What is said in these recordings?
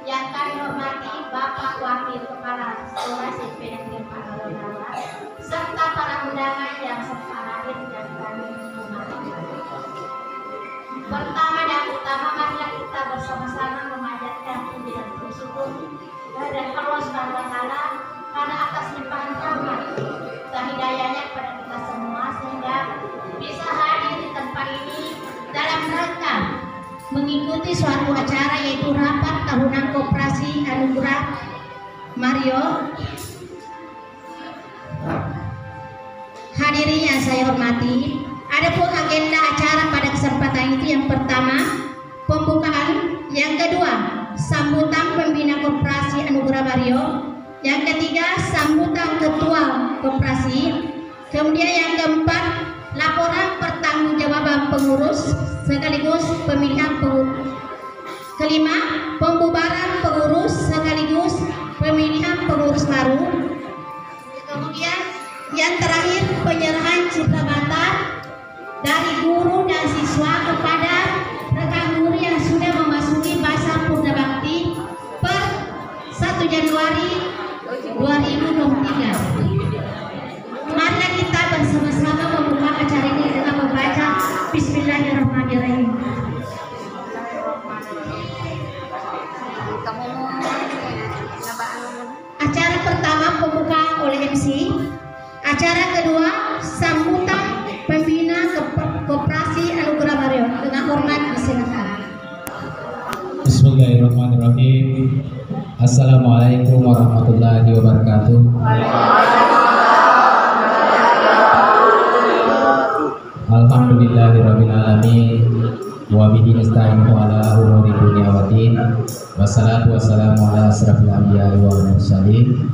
Yang kami hormati Bapak Wakil Kepala Sekolah SMP Negeri Pangalonawa serta para undangan yang serta hadir dan kami hormati. Pertama dan utama, marilah kita bersama-sama memanjatkan puji dan bersyukur kepada Allah Subhanahu wa Ta'ala karena atas limpahan rahmat dan hidayahnya kepada kita semua sehingga bisa hadir di tempat ini dalam rangka mengikuti suatu acara yaitu rapat tahunan Koperasi Anugerah Mario. Hadirin yang saya hormati, adapun agenda acara pada kesempatan itu yang pertama pembukaan, yang kedua sambutan pembina Koperasi Anugerah Mario, yang ketiga sambutan ketua koperasi, kemudian yang keempat laporan pertanggungjawaban pengurus sekaligus pemilihan pengurus, kelima pembubaran pengurus sekaligus pemilihan pengurus baru, kemudian yang terakhir penyerahan cipta dari guru dan siswa kepada rekan guru yang sudah memasuki masa purna bakti per 1 Januari 2023. Marilah kita bersama-sama membuka acara ini dengan membaca Bismillahirrahmanirrahim. Acara pertama pembukaan oleh MC. Acara kedua sambutan pembina Koperasi Anugerah Mario. Dengan hormat disilakan. Bismillahirrahmanirrahim. Assalamualaikum warahmatullahi wabarakatuh. Alhamdulillahirabbil alamin wa bihi nasta'inu ala umuri dunya waddin. Wassalatu wassalamu ala asrofil anbiya'i wal mursalin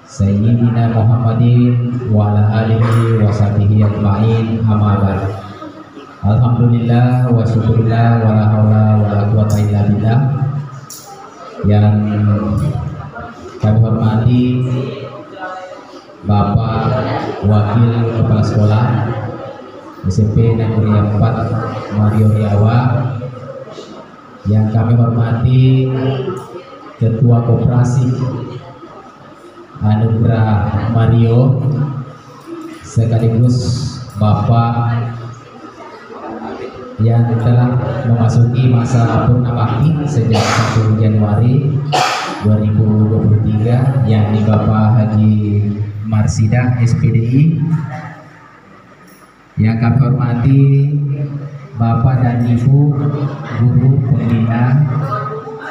sayyidina Muhammadin wa ala alihi wa sahbihi ajma'in, amma ba'd. Alhamdulillah wa syukurillah wa la haula wa la quwwata illa billah. Yang kami hormati Bapak Wakil Kepala Sekolah SMP Negeri 4 Mario Riawa, yang kami hormati Ketua Koperasi Anugerah Mario sekaligus Bapak yang telah memasuki masa purna bakti sejak 1 Januari 2023, yakni Bapak Haji Marsida SPDI. Yang kami hormati Bapak dan Ibu guru pembina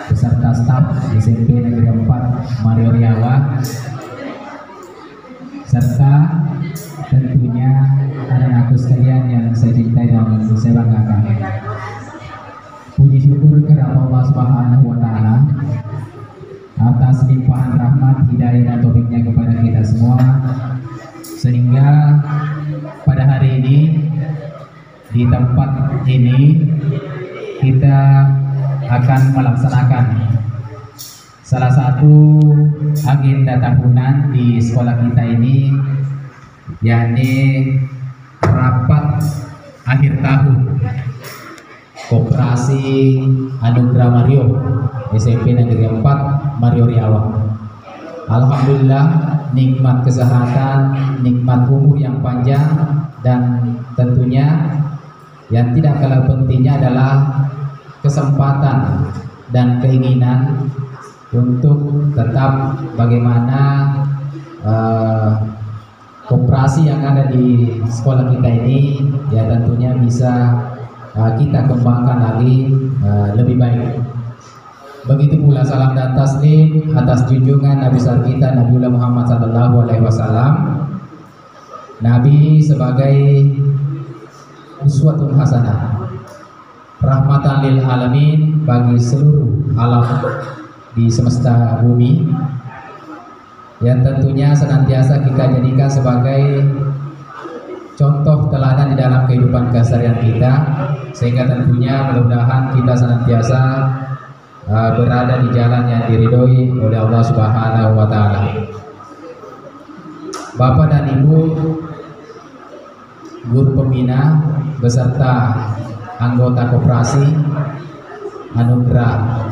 beserta staf SMP Negeri 4 Mario Riawa, serta tentunya anak-anakku sekalian yang saya cintai dan saya banggakan. Puji syukur kepada Allah Subhanahu wa Ta'ala atas limpahan rahmat, hidayah dan taufiknya kepada kita semua, sehingga pada hari ini di tempat ini kita akan melaksanakan salah satu agenda tahunan di sekolah kita ini, yakni rapat akhir tahun Koperasi Anugerah Mario SMP Negeri 4 Mario Riawa. Alhamdulillah, nikmat kesehatan, nikmat umur yang panjang, dan tentunya yang tidak kalah pentingnya adalah kesempatan dan keinginan untuk tetap bagaimana koperasi yang ada di sekolah kita ini ya tentunya bisa kita kembangkan lagi lebih baik. Begitu pula salam dan taslim atas junjungan Nabi besar kita Nabiullah Muhammad sallallahu alaihi wasallam. Nabi sebagai uswatun hasanah, rahmatan lil alamin bagi seluruh alam di semesta bumi, yang tentunya senantiasa kita jadikan sebagai contoh teladan di dalam kehidupan keseharian kita, sehingga tentunya mudah-mudahan kita senantiasa berada di jalan yang diridhoi oleh Allah Subhanahu wa taala. Bapak dan Ibu guru pembina beserta anggota koperasi Anugerah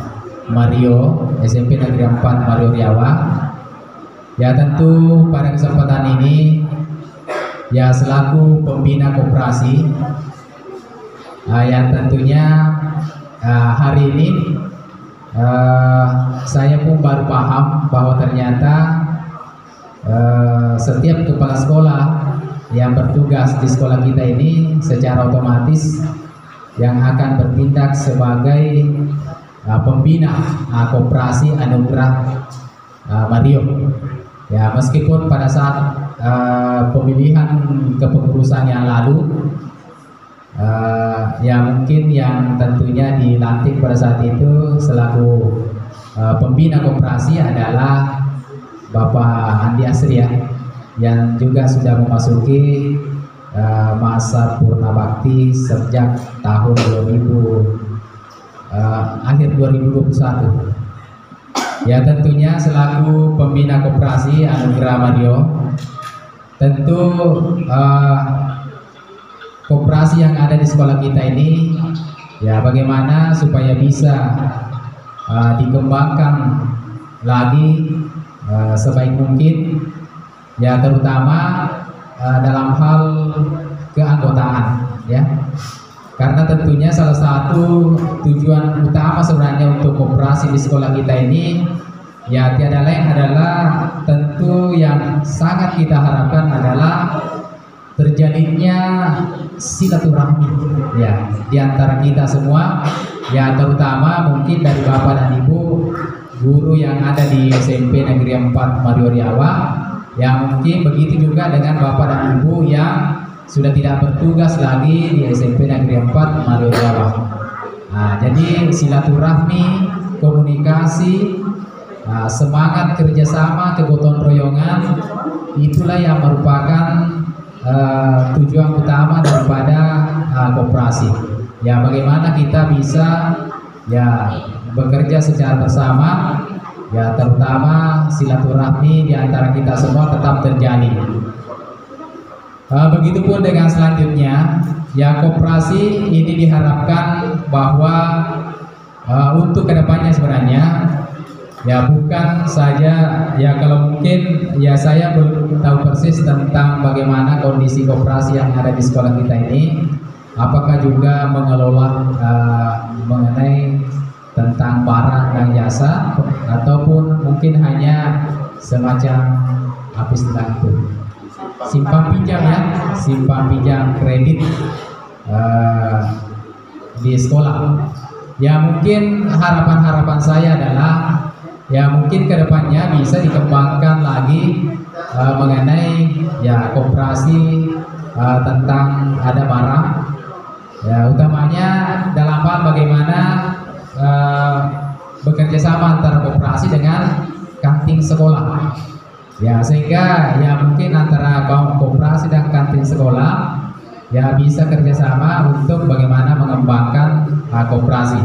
Mario SMP Negeri 4 Mario Riawa, ya tentu pada kesempatan ini ya selaku pembina koperasi yang tentunya hari ini saya pun baru paham bahwa ternyata setiap kepala sekolah yang bertugas di sekolah kita ini secara otomatis yang akan bertindak sebagai pembina koperasi Anugerah Mario. Ya, meskipun pada saat pemilihan kepengurusan yang lalu ya mungkin yang tentunya dilantik pada saat itu selaku pembina koperasi adalah Bapak Andi Asri ya, yang juga sudah memasuki masa purna bakti sejak tahun 2021. Ya tentunya selaku pembina koperasi Anugerah Mario, tentu koperasi yang ada di sekolah kita ini ya bagaimana supaya bisa dikembangkan lagi sebaik mungkin, ya terutama dalam hal keanggotaan ya, karena tentunya salah satu tujuan utama sebenarnya untuk koperasi di sekolah kita ini ya tiada lain adalah tentu yang sangat kita harapkan adalah terjadinya silaturahmi ya di antara kita semua, ya terutama mungkin dari Bapak dan Ibu guru yang ada di SMP Negeri 4 Mario Riawa, ya mungkin begitu juga dengan Bapak dan Ibu yang sudah tidak bertugas lagi di SMP Negeri 4 Mario Riawa. Nah, jadi silaturahmi, komunikasi, semangat kerjasama, kegotong royongan, itulah yang merupakan tujuan utama daripada koperasi. Ya bagaimana kita bisa ya bekerja secara bersama, ya terutama silaturahmi di antara kita semua tetap terjalin. Begitupun dengan selanjutnya, ya koperasi ini diharapkan bahwa untuk kedepannya sebenarnya ya bukan saja ya kalau mungkin ya saya belum tahu persis tentang bagaimana kondisi koperasi yang ada di sekolah kita ini, apakah juga mengelola mengenai tentang barang dan jasa ataupun mungkin hanya semacam apa istilah itu, simpan pinjam ya, simpan pinjam kredit di sekolah. Ya mungkin harapan saya adalah ya mungkin kedepannya bisa dikembangkan lagi mengenai ya koperasi tentang ada barang ya, utamanya dalam hal bagaimana bekerja sama antara koperasi dengan kantin sekolah ya, sehingga ya mungkin antara koperasi dan kantin sekolah ya bisa kerjasama untuk bagaimana mengembangkan koperasi,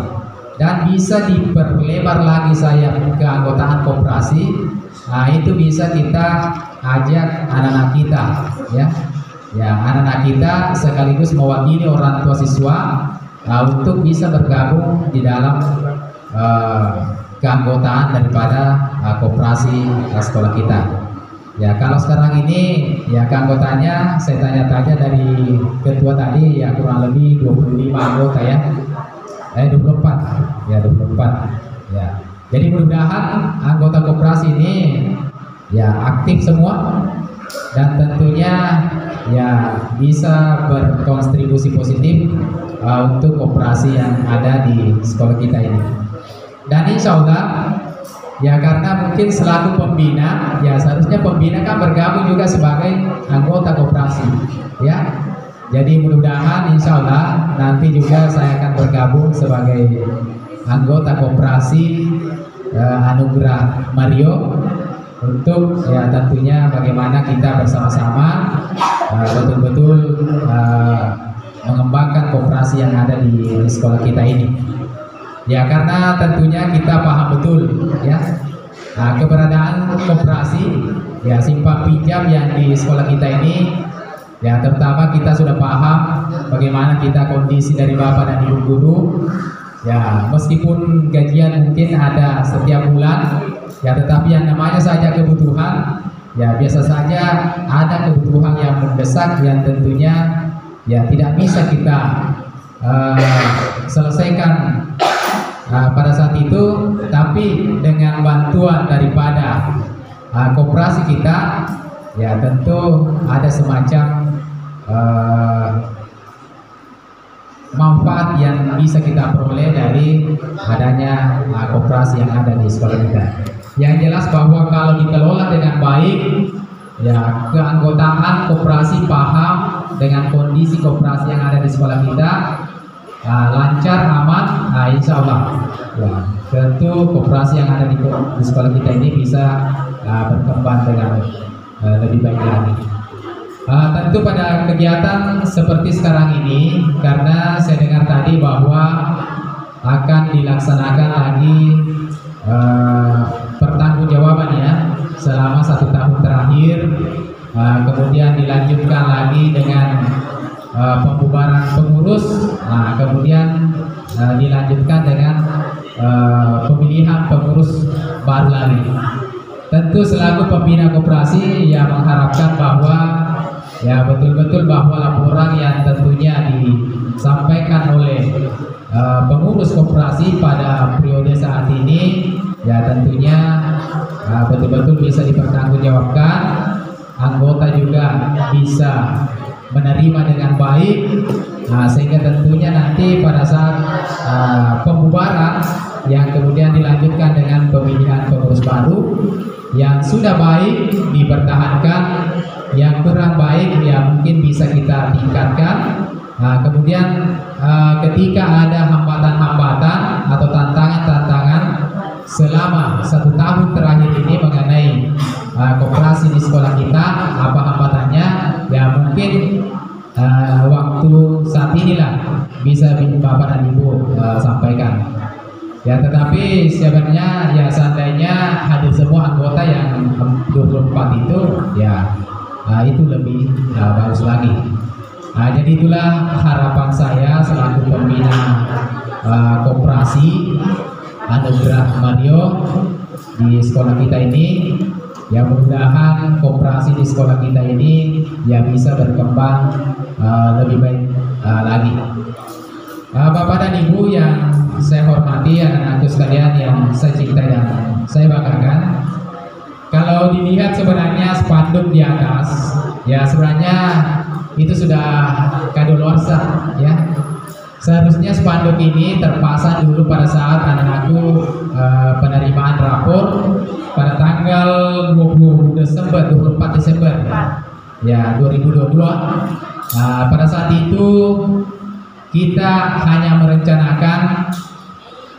dan bisa diperlebar lagi saya keanggotaan koperasi. Nah itu bisa kita ajak anak-anak kita ya, anak-anak kita sekaligus mewakili orang tua siswa untuk bisa bergabung di dalam keanggotaan daripada koperasi sekolah kita. Ya kalau sekarang ini ya keanggotaannya saya tanya-tanya dari ketua tadi ya kurang lebih 25 anggota ya, 24 ya. Jadi mudah-mudahan anggota koperasi ini ya aktif semua dan tentunya ya bisa berkontribusi positif untuk koperasi yang ada di sekolah kita ini. Dan insya Allah ya, karena mungkin selaku pembina, ya seharusnya pembina kan bergabung juga sebagai anggota koperasi, ya. Jadi mudah-mudahan insya Allah nanti juga saya akan bergabung sebagai anggota koperasi Anugerah Mario untuk ya tentunya bagaimana kita bersama-sama betul-betul mengembangkan koperasi yang ada di sekolah kita ini. Ya, karena tentunya kita paham betul ya keberadaan koperasi ya simpan pinjam yang di sekolah kita ini, ya terutama kita sudah paham bagaimana kita kondisi dari Bapak dan Ibu guru. Ya, meskipun gajian mungkin ada setiap bulan, ya tetapi yang namanya saja kebutuhan, ya biasa saja ada kebutuhan yang mendesak yang tentunya ya tidak bisa kita selesaikan pada saat itu, tapi dengan bantuan daripada koperasi kita, ya tentu ada semacam manfaat yang bisa kita peroleh dari adanya koperasi yang ada di sekolah kita. Yang jelas bahwa kalau dikelola dengan baik, ya keanggotaan koperasi paham dengan kondisi koperasi yang ada di sekolah kita, lancar, aman, insya Allah ya, tentu koperasi yang ada di sekolah kita ini bisa berkembang dengan lebih baik lagi. Tentu pada kegiatan seperti sekarang ini, karena saya dengar tadi bahwa akan dilaksanakan lagi pertanggungjawaban ya selama 1 tahun terakhir, kemudian dilanjutkan lagi dengan pembubaran pengurus, kemudian dilanjutkan dengan pemilihan pengurus baru lagi. Tentu selaku pembina koperasi ya mengharapkan bahwa ya betul-betul bahwa laporan yang tentunya disampaikan oleh pengurus koperasi pada periode saat ini ya tentunya betul-betul bisa dipertanggungjawabkan, anggota juga bisa menerima dengan baik, sehingga tentunya nanti pada saat pembubaran yang kemudian dilanjutkan dengan pemilihan pengurus baru, yang sudah baik dipertahankan, yang kurang baik ya mungkin bisa kita tingkatkan. Kemudian ketika ada hambatan-hambatan atau tantangan-tantangan selama 1 tahun terakhir ini mengenai koperasi di sekolah kita, apa hambatannya ya mungkin waktu saat inilah bisa Bapak dan Ibu sampaikan. Ya, tetapi sebenarnya ya seandainya hadir semua anggota yang 24 itu ya itu lebih bagus lagi. Jadi itulah harapan saya selaku pembina koperasi Anugerah Mario di sekolah kita ini. Ya, mudah-mudahan koperasi di sekolah kita ini ya bisa berkembang lebih baik lagi. Bapak dan Ibu yang saya hormati, anak-anakku sekalian yang saya cintai dan saya banggakan, kalau dilihat sebenarnya spanduk di atas, ya sebenarnya itu sudah kadaluarsa ya. Seharusnya spanduk ini terpasang dulu pada saat anak-anakku penerimaan rapor pada tanggal 24 Desember ya 2022. Pada saat itu kita hanya merencanakan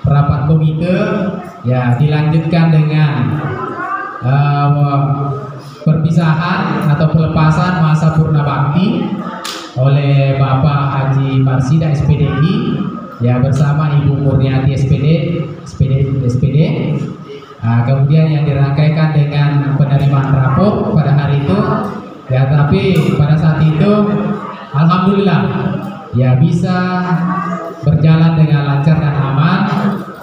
rapat komite ya dilanjutkan dengan perpisahan atau pelepasan masa purna bakti oleh Bapak Haji Marsida SPDI ya bersama Ibu Murniati SPD. Kemudian yang dirangkaikan dengan penerimaan rapor pada hari itu ya, tapi pada saat itu alhamdulillah ya bisa berjalan dengan lancar dan aman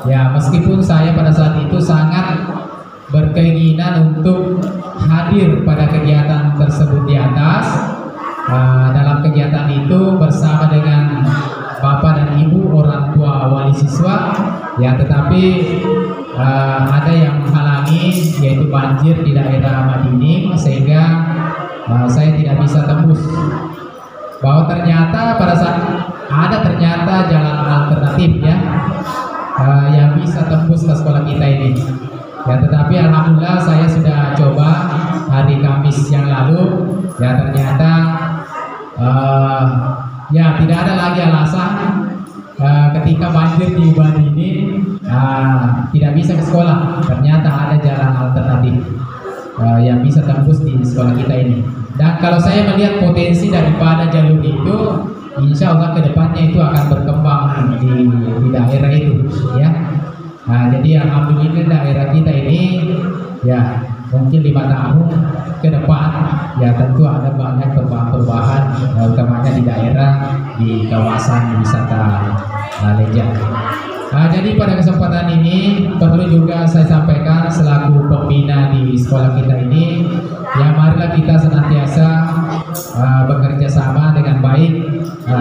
ya, meskipun saya pada saat itu sangat berkeinginan untuk hadir pada kegiatan tersebut di atas. Dalam kegiatan itu bersama dengan Bapak dan Ibu orang tua wali siswa ya, tetapi ada yang menghalangi yaitu banjir di daerah Madining, sehingga saya tidak bisa tembus. Bahwa ternyata pada saat ada ternyata jalan alternatif ya, yang bisa tembus ke sekolah kita ini. Ya, tetapi alhamdulillah saya sudah coba hari Kamis yang lalu, ya ternyata ya tidak ada lagi alasan ketika banjir di Uban ini tidak bisa ke sekolah. Ternyata ada jalan alternatif yang bisa tembus di sekolah kita ini. Dan kalau saya melihat potensi daripada jalur itu, insya Allah kedepannya itu akan berkembang di daerah itu, ya. Jadi alhamdulillah daerah kita ini, ya mungkin 5 tahun ke depan, ya tentu ada banyak perubahan-perubahan, utamanya di daerah di kawasan wisata Lenjak. Jadi pada kesempatan ini perlu juga saya sampaikan selaku pembina di sekolah kita ini, ya marilah kita senantiasa bekerja sama dengan baik,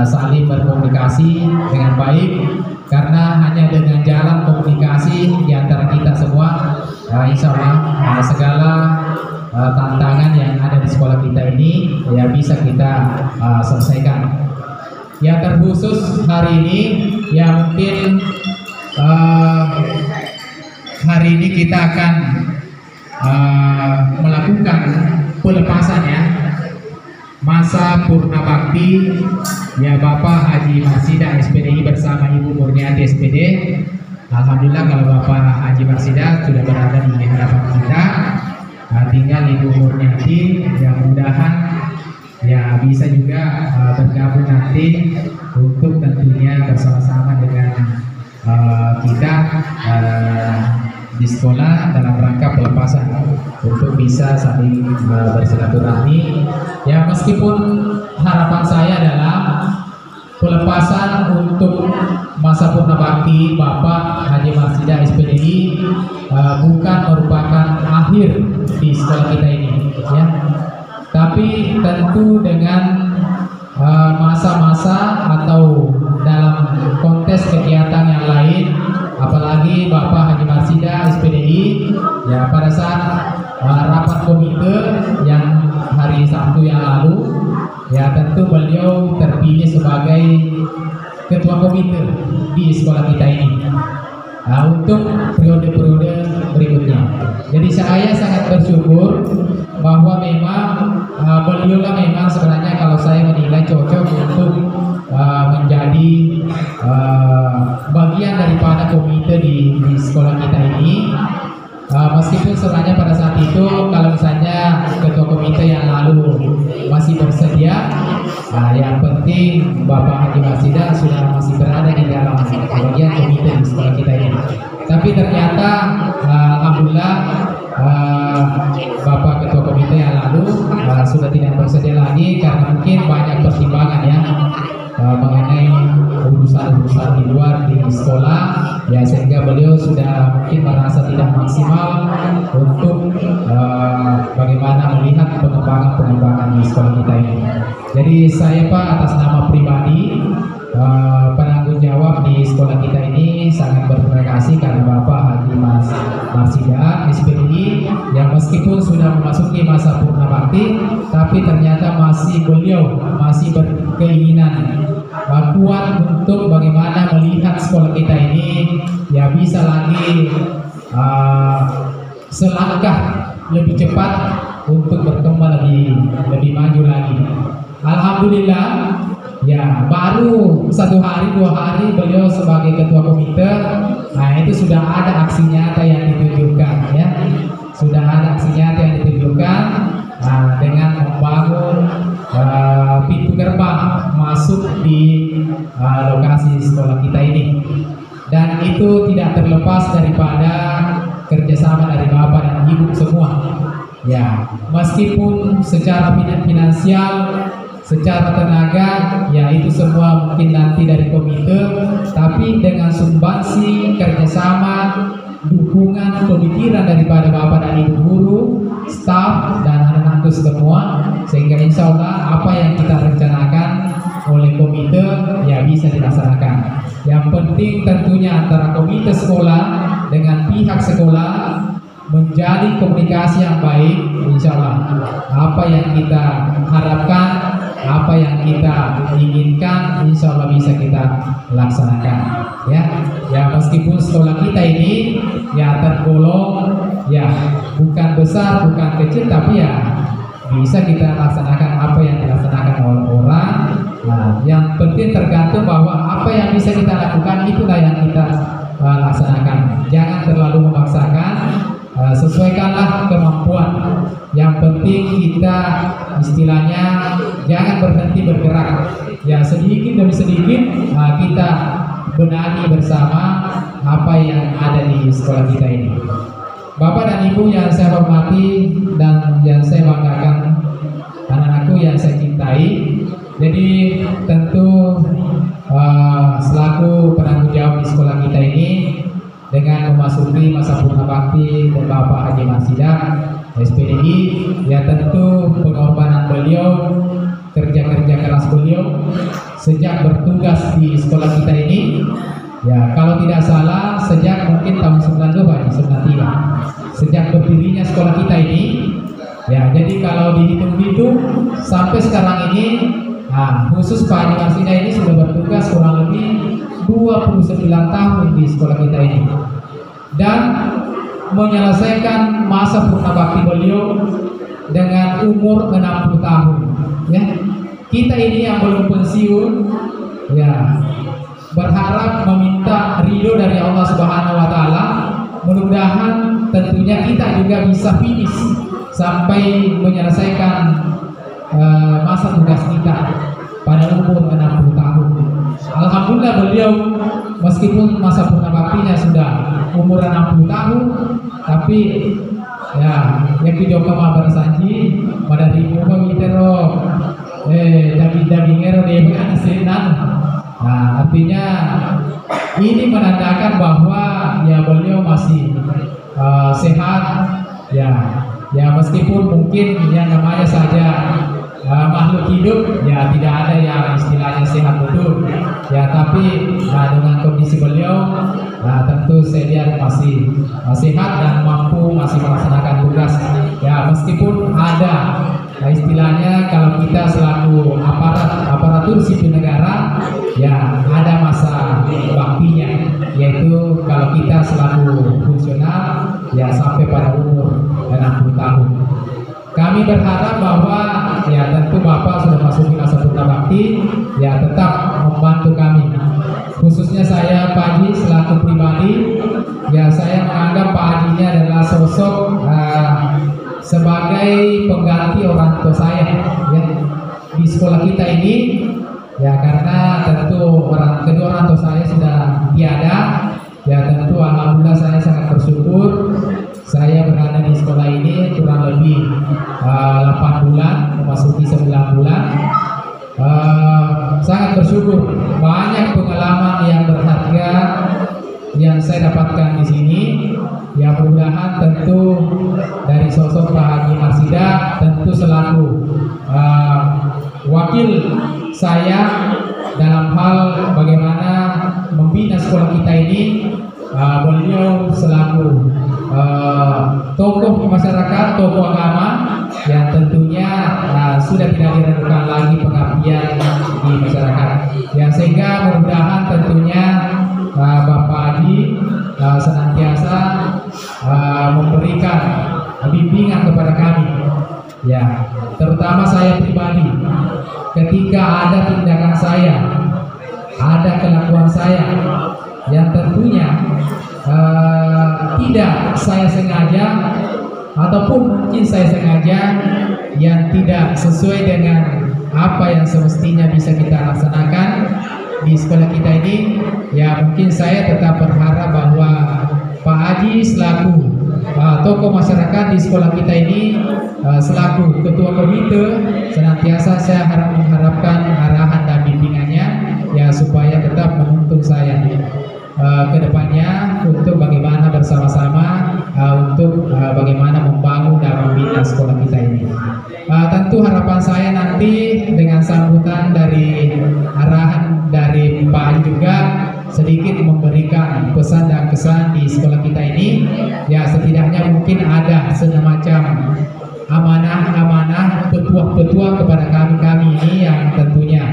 saling berkomunikasi dengan baik, karena hanya dengan jalan komunikasi di antara kita semua, insya Allah segala tantangan yang ada di sekolah kita ini ya bisa kita selesaikan. Ya terkhusus hari ini, ya mungkin hari ini kita akan melakukan pelepasan ya masa Purna Bakti ya Bapak Haji Marsida SPDI bersama Ibu Murniati SPD. Alhamdulillah kalau Bapak Haji Marsida sudah berada di hadapan kita, tinggal Ibu Murniati yang mudahan ya bisa juga bergabung nanti untuk tentunya bersama-sama dengan kita di sekolah dalam rangka pelepasan untuk bisa saling bersilaturahmi. Ya meskipun harapan saya adalah pelepasan untuk masa Purna Bakti Bapak Haji Marsida SPDI bukan merupakan akhir di sekolah kita ini, ya. Tapi tentu dengan masa-masa atau dalam konteks kegiatan yang lain, apalagi Bapak Haji Marsida SPDI ya pada saat rapat komite yang hari Sabtu yang lalu, ya tentu beliau terpilih sebagai ketua komite di sekolah kita ini untuk periode-periode berikutnya. Jadi saya sangat bersyukur bahwa memang beliau lah memang sebenarnya kalau saya menilai cocok untuk menjadi bagian daripada komite di sekolah kita ini. Meskipun sebenarnya pada saat itu kalau misalnya ketua komite yang lalu masih bersedia, yang penting Bapak Haji Marsida sudah masih berada di dalam bagian komite di sekolah kita ini. Tapi ternyata alhamdulillah Bapak ketua komite yang lalu sudah tidak bersedia lagi karena mungkin banyak pertimbangan ya mengenai urusan-urusan di luar di sekolah, ya sehingga beliau sudah mungkin merasa tidak maksimal untuk bagaimana melihat pengembangan di sekolah kita ini. Jadi saya Pak atas nama pribadi penanggung jawab di sekolah kita ini sangat berterima kasih karena Bapak Haji Marsida SPDI yang meskipun sudah memasuki masa Purna Bakti, tapi ternyata beliau masih berkeinginan kuat untuk bagaimana melihat sekolah kita ini ya bisa lagi selangkah lebih cepat untuk berkembang lebih maju lagi. Alhamdulillah ya baru 1 hari 2 hari beliau sebagai ketua komite, itu sudah ada aksi nyata yang ditunjukkan ya, sudah ada aksi nyata yang ditunjukkan dengan membangun pintu gerbang masuk di lokasi sekolah kita ini, dan itu tidak terlepas daripada kerjasama dari Bapak dan Ibu semua ya, meskipun secara finansial, secara tenaga ya itu semua mungkin nanti dari komite, tapi dengan sumbangsi kerjasama dukungan pemikiran daripada Bapak dan Ibu guru, staf dan anak-anak semua, sehingga insya Allah apa yang kita rencanakan oleh komite ya bisa dilaksanakan. Yang penting tentunya antara komite sekolah dengan pihak sekolah menjadi komunikasi yang baik, insya Allah apa yang kita harapkan, apa apa yang kita inginkan insya Allah bisa kita laksanakan. Ya meskipun sekolah kita ini ya tergolong ya bukan besar bukan kecil, tapi ya bisa kita laksanakan apa yang dilaksanakan oleh orang. Nah, yang penting tergantung bahwa apa yang bisa kita lakukan itulah yang kita laksanakan. Jangan terlalu memaksakan, sesuaikanlah kemampuan. Yang penting kita istilahnya jangan berhenti bergerak. Ya sedikit demi sedikit kita benahi bersama apa yang ada di sekolah kita ini. Bapak dan Ibu yang saya hormati dan yang saya banggakan, anak-anakku yang saya cintai. Jadi tentu selaku penanggung jawab di sekolah kita ini, dengan memasuki masa purna bakti dan Bapak Haji Marsida SPDI, ya tentu pengorbanan beliau, kerja-kerja keras beliau sejak bertugas di sekolah kita ini, ya kalau tidak salah sejak mungkin tahun 92, 93, sejak berdirinya sekolah kita ini, ya jadi kalau dihitung-hitung sampai sekarang ini, khusus Pak Haji Marsida ini sudah bertugas kurang lebih 29 tahun di sekolah kita ini, dan menyelesaikan masa purna bakti beliau dengan umur 60 tahun. Ya, kita ini yang belum pensiun, ya berharap meminta ridho dari Allah Subhanahu Wa Taala. Mudah-mudahan tentunya kita juga bisa finish sampai menyelesaikan masa tugas kita pada umur 60 tahun. Alhamdulillah beliau meskipun masa purna baktinya sudah umur 60 tahun, tapi ya yang video kama bersanji pada ribu mitero daging ero dengan senan. Nah artinya ini menandakan bahwa ya beliau masih sehat, ya meskipun mungkin yang namanya saja makhluk hidup, ya tidak ada yang istilahnya sehat betul, ya tapi dengan kondisi beliau, tentu saya lihat masih sehat dan mampu masih melaksanakan tugas. Ya meskipun ada istilahnya kalau kita selaku aparatur sipil negara, ya ada masa baktinya, yaitu kalau kita selaku fungsional ya sampai pada umur 60 tahun. Kami berharap bahwa ya tentu Bapak sudah masuk di masa purna bakti, ya tetap membantu kami. Khususnya saya Pak Haji selaku pribadi, ya saya menganggap Pak Haji ini adalah sosok sebagai pengganti orang tua saya ya di sekolah kita ini, ya karena tentu kedua orang tua saya sudah tiada, ya tentu alhamdulillah saya sangat bersyukur saya berada di sekolah ini kurang lebih 8 bulan memasuki 9 bulan. Sangat bersyukur, banyak pengalaman yang berharga yang saya dapatkan di sini. Ya mudah-mudahan tentu dari sosok Pak Haji Marsida tentu selaku wakil saya dalam hal bagaimana membina sekolah kita ini. Beliau selaku tokoh masyarakat, tokoh agama yang tentunya sudah tidak diragukan lagi pengabdian di masyarakat. Ya sehingga mudah-mudahan tentunya Bapak Haji senantiasa memberikan bimbingan kepada kami. Ya, terutama saya pribadi, ketika ada tindakan saya, ada kelakuan saya yang tentunya tidak saya sengaja ataupun mungkin saya sengaja yang tidak sesuai dengan apa yang semestinya bisa kita laksanakan di sekolah kita ini, ya mungkin saya tetap berharap bahwa Pak Haji selaku tokoh masyarakat di sekolah kita ini, selaku ketua komite, senantiasa saya mengharapkan arahan dan bimbingannya ya supaya tetap menuntun saya ke depannya untuk bagaimana bersama-sama untuk bagaimana membangun dan membina sekolah kita ini. Tentu harapan saya nanti dengan sambutan dari arahan dari Pak Haji juga sedikit memberikan pesan dan kesan di sekolah kita ini, ya setidaknya mungkin ada semacam amanah-amanah petua petua-petua kepada kami ini yang tentunya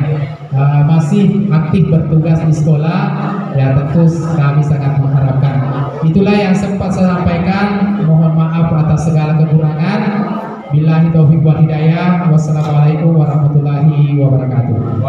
masih aktif bertugas di sekolah, ya tentu kami sangat mengharapkan. Itulah yang sempat saya sampaikan. Mohon maaf atas segala kekurangan. Billahi taufiq wal hidayah. Wassalamualaikum warahmatullahi wabarakatuh.